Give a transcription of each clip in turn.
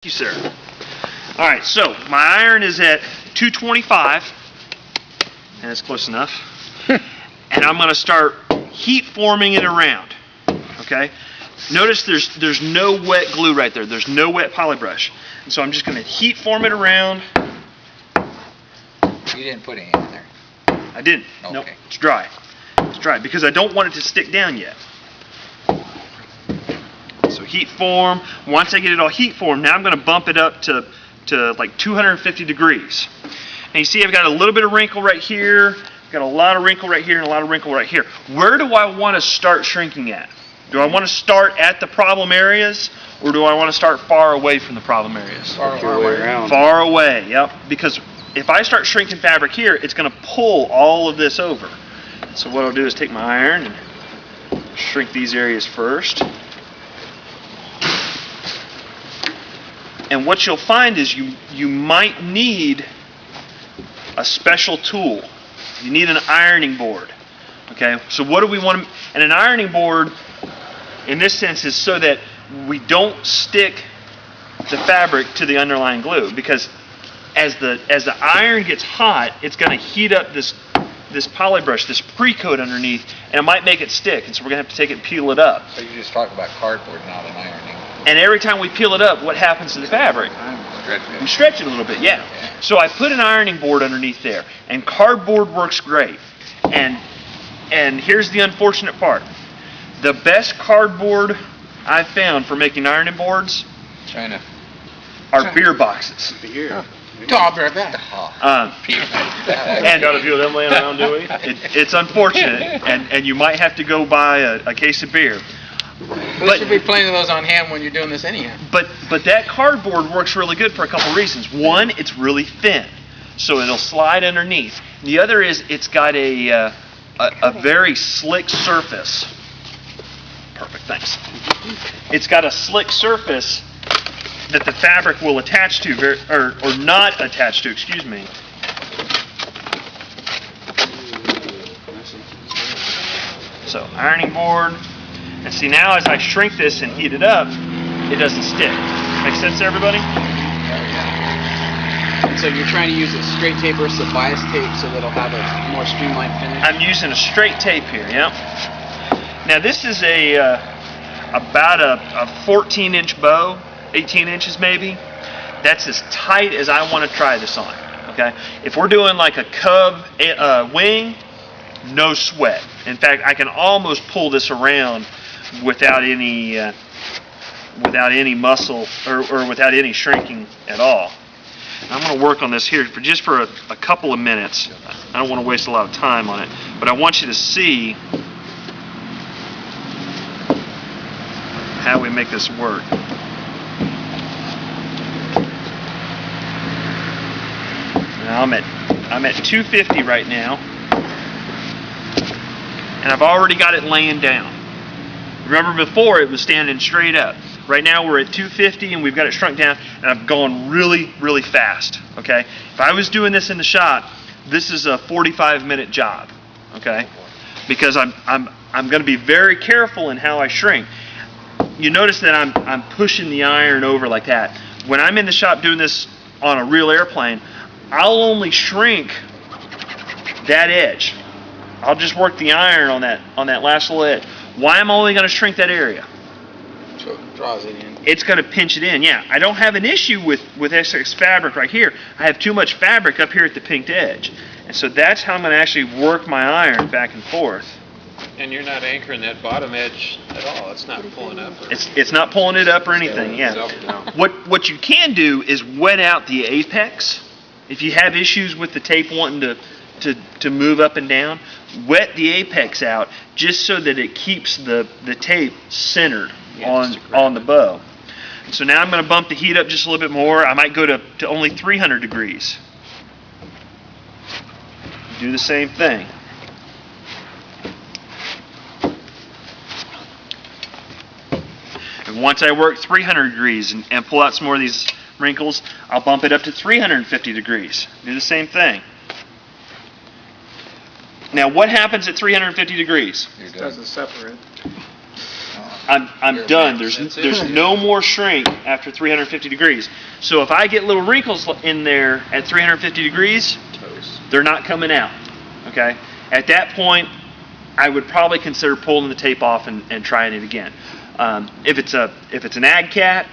Thank you, sir. All right, so my iron is at 225, and that's close enough. And I'm going to start heat forming it around. Okay. Notice there's no wet glue right there. There's no wet polybrush, and so I'm just going to heat form it around. You didn't put any in there. I didn't. Okay. Nope. It's dry. It's dry because I don't want it to stick down yet. So heat form. Once I get it all heat formed, now I'm going to bump it up to like 250 degrees. And you see I've got a little bit of wrinkle right here, got a lot of wrinkle right here, and a lot of wrinkle right here. Where do I want to start shrinking at? Do I want to start at the problem areas, or do I want to start far away from the problem areas? Far away. Far away, yep. Because if I start shrinking fabric here, it's going to pull all of this over. So what I'll do is take my iron and shrink these areas first. And what you'll find is you might need a special tool. You need an ironing board. Okay, so what do we want to, and an ironing board in this sense is so that we don't stick the fabric to the underlying glue, because as the iron gets hot, it's going to heat up this polybrush, this pre-coat underneath, and it might make it stick, and so we're going to have to take it and peel it up. So you just talk about cardboard, not an ironing. And every time we peel it up, what happens to the fabric? We stretch it a little bit, yeah. So I put an ironing board underneath there, and cardboard works great. And here's the unfortunate part. The best cardboard I've found for making ironing boards China. are beer boxes. Beer. Talk about that. And Got a few of them laying around, do we? it's unfortunate, and you might have to go buy a case of beer. There should be plenty of those on hand when you're doing this anyhow. But that cardboard works really good for a couple reasons. One, it's really thin, so it'll slide underneath. The other is it's got a very slick surface. Perfect, thanks. It's got a slick surface that the fabric will attach to, or not attach to, excuse me. So ironing board. And see, now as I shrink this and heat it up, it doesn't stick. Make sense to everybody? And so you're trying to use a straight tape versus a bias tape so that it'll have a more streamlined finish? I'm using a straight tape here, yeah. Now this is about a 14-inch bow, 18 inches maybe. That's as tight as I want to try this on, okay? If we're doing like a cub wing, no sweat. In fact, I can almost pull this around without any muscle or without any shrinking at all. I'm going to work on this here for just a couple of minutes. I don't want to waste a lot of time on it, but I want you to see how we make this work. Now I'm at 250 right now, and I've already got it laying down. Remember before it was standing straight up. Right now we're at 250 and we've got it shrunk down, and I've gone really, really fast. Okay? If I was doing this in the shop, this is a 45-minute job. Okay? Because I'm going to be very careful in how I shrink. You notice that I'm pushing the iron over like that. When I'm in the shop doing this on a real airplane, I'll only shrink that edge. I'll just work the iron on that last little edge. Why am I only going to shrink that area? So it draws it in. It's going to pinch it in, yeah. I don't have an issue with excess fabric right here. I have too much fabric up here at the pinked edge. And so that's how I'm going to actually work my iron back and forth. And you're not anchoring that bottom edge at all. It's not pulling up. It's not pulling it up or anything, yeah. No. What you can do is wet out the apex. If you have issues with the tape wanting to move up and down, wet the apex out just so that it keeps the tape centered on the bow. And so now I'm going to bump the heat up just a little bit more. I might go to only 300 degrees. Do the same thing. And once I work 300 degrees and pull out some more of these wrinkles, I'll bump it up to 350 degrees. Do the same thing. Now, what happens at 350 degrees? It doesn't separate. I'm You're done. maxed. There's That's it. there's no more shrink after 350 degrees. So if I get little wrinkles in there at 350 degrees, they're not coming out. Okay. At that point, I would probably consider pulling the tape off and trying it again. If it's an ag cat,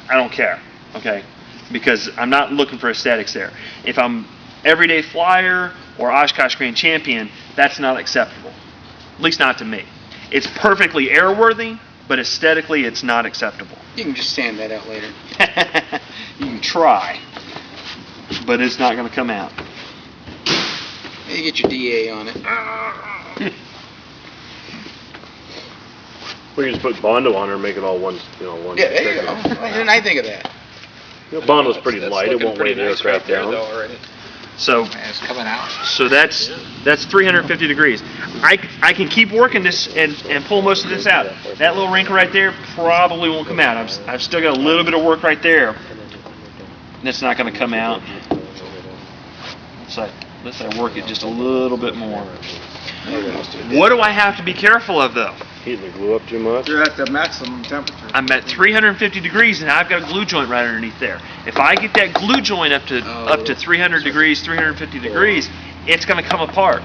I don't care. Okay, because I'm not looking for aesthetics there. If I'm everyday flyer or Oshkosh Grand Champion, that's not acceptable. At least not to me. It's perfectly airworthy, but aesthetically, it's not acceptable. You can just sand that out later. You can try, but it's not going to come out. You get your DA on it. We can just put Bondo on her and make it all one, one. Yeah, there you go. Why didn't I think of that? Bondo's pretty That's light. It looking won't weigh pretty the nice aircraft right there, down. though, already. So, Man, it's coming out. so that's 350 degrees. I can keep working this and pull most of this out. That little wrinkle right there probably won't come out. I've still got a little bit of work right there. That's not going to come out. Let's I work it just a little bit more. What do I have to be careful of though? Heating the glue up too much. You're at the maximum temperature. I'm at 350 degrees and I've got a glue joint right underneath there. If I get that glue joint up to 300 degrees, 350 degrees, it's going to come apart.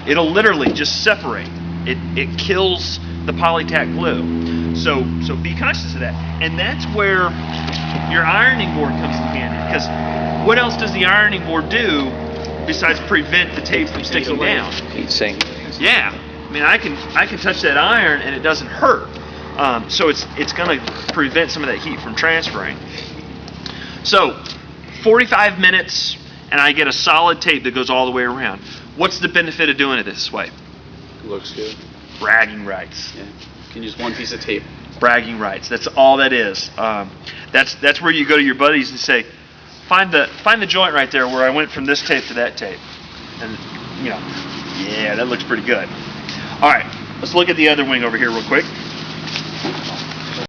It'll literally just separate. It kills the polytack glue. So be conscious of that. And that's where your ironing board comes in handy, because what else does the ironing board do besides prevent the tape from sticking down? Heat sink. Yeah, I mean I can touch that iron and it doesn't hurt. So it's going to prevent some of that heat from transferring. So 45 minutes and I get a solid tape that goes all the way around. What's the benefit of doing it this way? Looks good. Bragging rights. Yeah. You can use one piece of tape. Bragging rights. That's all that is. That's where you go to your buddies and say, find the joint right there where I went from this tape to that tape, and yeah, that looks pretty good. All right, let's look at the other wing over here real quick.